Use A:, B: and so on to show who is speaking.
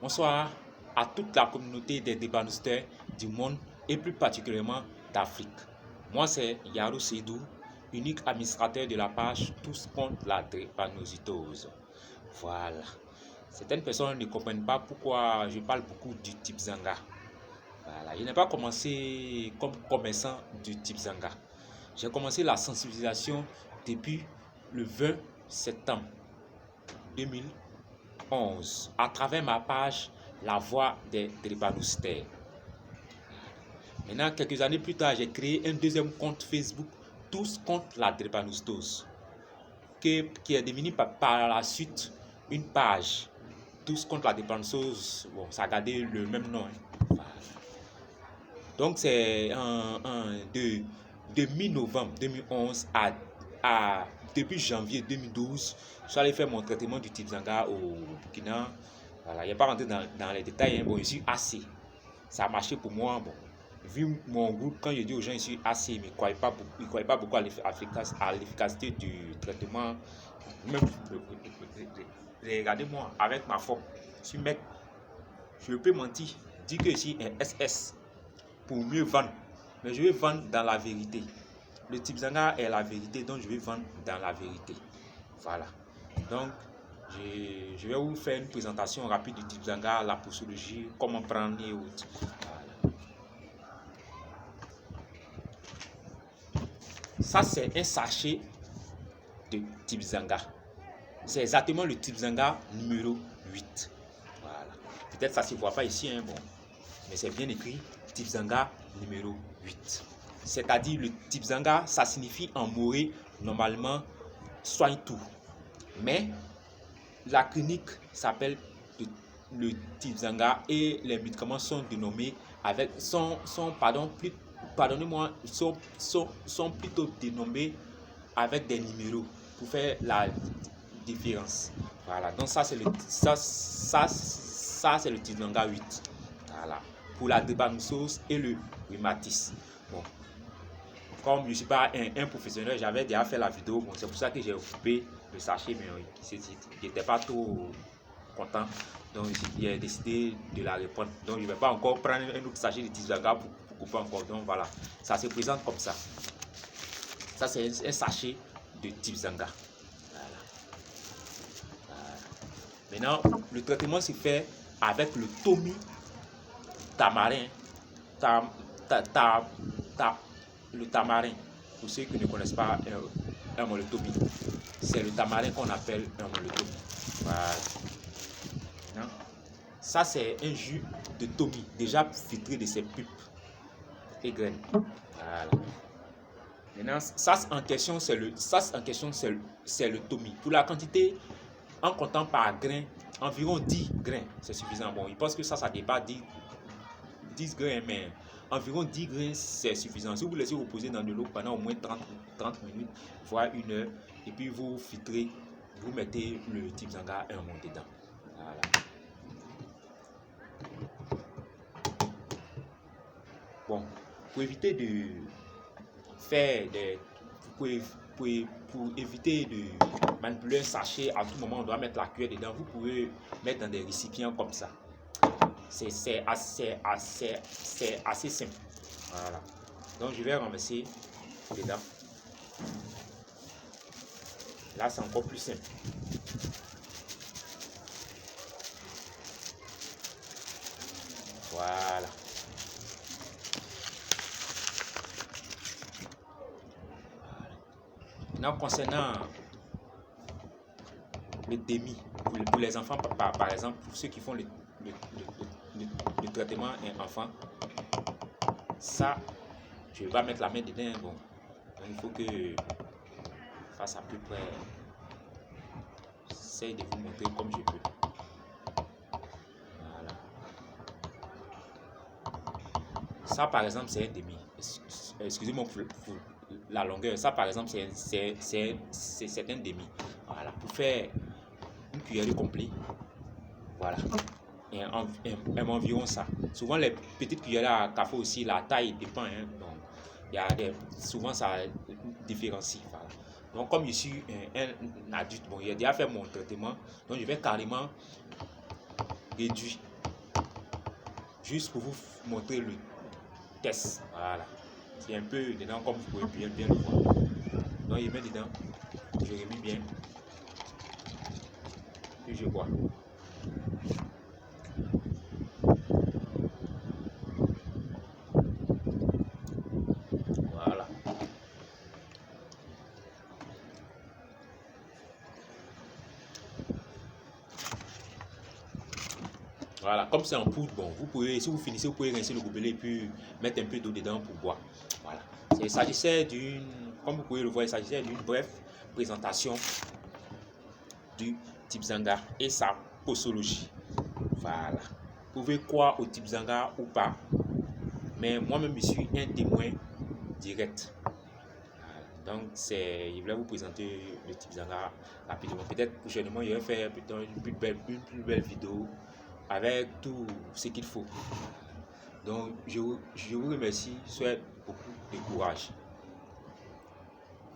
A: Bonsoir à toute la communauté des drépanocytaires du monde et plus particulièrement d'Afrique. Moi, c'est Yaro Seydou, unique administrateur de la page Tous contre la drépanocytose. Voilà. Certaines personnes ne comprennent pas pourquoi je parle beaucoup du type Zanga. Voilà. Je n'ai pas commencé comme commerçant du type Zanga. J'ai commencé la sensibilisation depuis le 20 septembre 2011 à travers ma page La Voix des drépanocytaires. Maintenant, quelques années plus tard, j'ai créé un deuxième compte Facebook Tous contre la drépanocytose qui est devenu par la suite une page Tous contre la drépanocytose. Bon, ça a gardé le même nom. Voilà. Donc, c'est de mi-novembre 2011 à depuis janvier 2012, je suis allé faire mon traitement du type Zanga au Burkina. Voilà, il n'y a pas rentré dans les détails. Bon, je suis assez. Ça a marché pour moi. Bon, vu mon groupe, quand je dis aux gens, je suis assez, ils ne croyaient pas beaucoup à l'efficacité du traitement. Même, regardez-moi avec ma forme. Je suis mec. Je peux mentir, dire que je suis un SS pour mieux vendre. Mais je vais vendre dans la vérité. Le type Zanga est la vérité, donc je vais vendre dans la vérité. Voilà. Donc, je vais vous faire une présentation rapide du type Zanga, la posologie, comment prendre et autres. Voilà. Ça, c'est un sachet de type Zanga. C'est exactement le type Zanga numéro 8. Voilà. Peut-être ça ne se voit pas ici, hein, bon. Mais c'est bien écrit, type Zanga numéro 8. C'est-à-dire le type Zanga, ça signifie en moré, normalement, soigne tout. Mais la clinique s'appelle le type Zanga et les médicaments sont dénommés avec sont plutôt dénommés avec des numéros pour faire la différence. Voilà. Donc ça c'est le type Zanga 8. Voilà. Pour la drépanocytose et le rhumatisme. Bon. Comme je ne suis pas un professionnel, j'avais déjà fait la vidéo. Bon, c'est pour ça que j'ai occupé le sachet, mais je n'étais pas trop content. Donc j'ai décidé de la reprendre. Donc je ne vais pas encore prendre un autre sachet de type Zanga pour couper encore. Donc voilà, ça se présente comme ça. Ça c'est un sachet de type Zanga. Voilà. Voilà. Maintenant, le traitement se fait avec le Tomi tamarin. Le tamarin, pour ceux qui ne connaissent pas un moletomi, c'est le tamarin qu'on appelle un moletomi. Voilà. Ça, c'est un jus de tomi déjà filtré de ses pulpes et graines. Voilà. Maintenant, ça en question, c'est le tomi. Pour la quantité, en comptant par grain, environ 10 grains, c'est suffisant. Bon, il pense que ça dépasse 10 grains, mais environ 10 grains, c'est suffisant. Si vous laissez reposer dans de l'eau pendant au moins 30 minutes, voire 1 heure, et puis vous filtrez, vous mettez le type Zanga 1 mot dedans. Voilà. Bon, pour éviter de faire pour éviter de manipuler un sachet, à tout moment on doit mettre la cuillère dedans. Vous pouvez mettre dans des récipients comme ça. C'est assez simple. Voilà. Donc je vais ramasser dedans. Là c'est encore plus simple. Voilà. Maintenant concernant le demi, pour les enfants par exemple, pour ceux qui font le traitement enfant, ça, je vais pas mettre la main dedans. Bon, donc il faut que je fasse à peu près. J'essaie de vous montrer comme je peux. Voilà. Ça, par exemple, c'est un demi. Excusez-moi pour la longueur. Ça, par exemple, c'est un demi. Voilà. Pour faire une cuillère complète. Voilà. Et environ ça. Souvent les petites cuillères à café aussi, la taille dépend. Hein. Donc, souvent ça différencie. Voilà. Donc comme je suis un adulte, bon, j'ai déjà fait mon traitement, donc je vais carrément réduire juste pour vous montrer le test. Voilà. C'est un peu dedans comme vous pouvez bien le voir. Donc il met dedans. Je remis bien. Puis je bois. Voilà. Voilà, comme c'est en poudre, bon, vous pouvez, si vous finissez, vous pouvez rincer le gobelet et puis mettre un peu d'eau dedans pour boire. Voilà. Il s'agissait d'une, comme vous pouvez le voir, il s'agissait d'une brève présentation du Tibzanga et sa posologie. Voilà. Vous pouvez croire au Tibzanga ou pas, mais moi-même, je suis un témoin direct. Voilà. Donc, je voulais vous présenter le Tibzanga rapidement. Peut-être prochainement, je vais faire une plus belle vidéo avec tout ce qu'il faut. Donc, je vous remercie, souhaite beaucoup de courage.